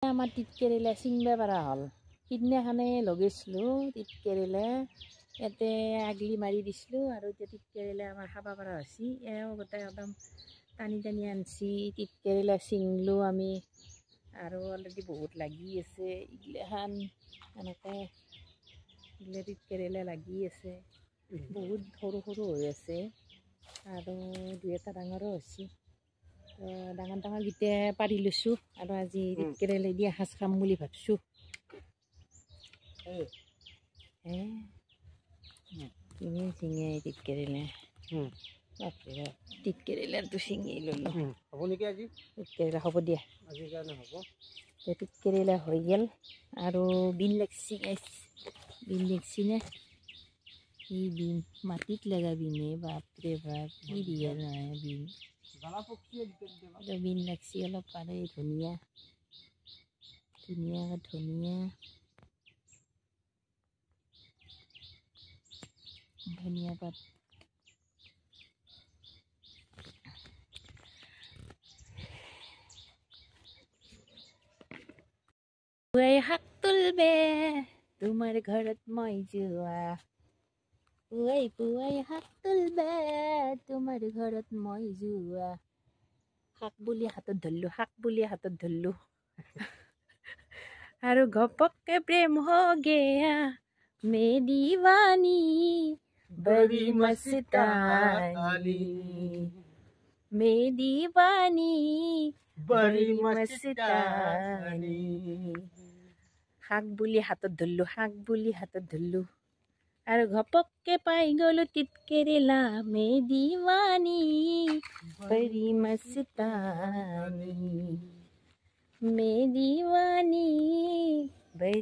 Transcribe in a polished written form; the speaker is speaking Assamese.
আমাৰ তিতকেৰেলা ছিঙিব পৰা হ'ল সিদিনাখনে লগাইছিলোঁ তিতকেৰেলা ইয়াতে আগলি মাৰি দিছিলোঁ আৰু এতিয়া তিতকেৰেলা আমাৰ খাব পৰা হৈছে এও গোটেই একদম টানি টানি আনছি তিতকেৰেলা ছিঙিলোঁ আমি আৰু অলৰেডি বহুত লাগি আছে এইগিলাখান এনেকৈ এইগিলা তিতকেৰেলা লাগি আছে বহুত সৰু সৰু হৈ আছে আৰু দুই এটা ডাঙৰো হৈছে ডাঙৰ ডাঙৰকেইটা পাৰি লৈছোঁ আৰু আজি তিতকেৰেলা দি এসাঁজ খাম বুলি ভাবিছোঁ কিমান ছিঙে তিতকেৰেলা বাপৰে তিতকেৰেলাটো ছিঙি ল'লোঁ হ'ব নেকি আজি তিতকেৰেলা হ'ব দিয়া আজিৰ কাৰণে হ'ব তিতকেৰেলা হৈ গ'ল আৰু বিন লাগছি বিন লাগছি নে কি বিন মাটিত লগা বিনে বাপৰে বাপ কি দিয়ে নহয় বিন বিন লাগছি অলপ পাৰে ধনিয়া ধনিয়া পাত শাক তুলবে তোমাৰ ঘৰত মই যোৱা পুৱাই শাক তুলবে তোমাৰ ঘৰত মই যোৱা শাক বুলি হাতত ধৰিলোঁ আৰু ঘপককে প্ৰেম हो गया मैं दीवानी बड़ी मस्तानी मैं दीवानी बड़ी मस्तानी শাক বুলি হাতত ধৰিলোঁ আৰু ঘপককে পাই গ'লো তিতকেৰেলা মে দিৱানী বড়ি মস্তানী মে দিৱানী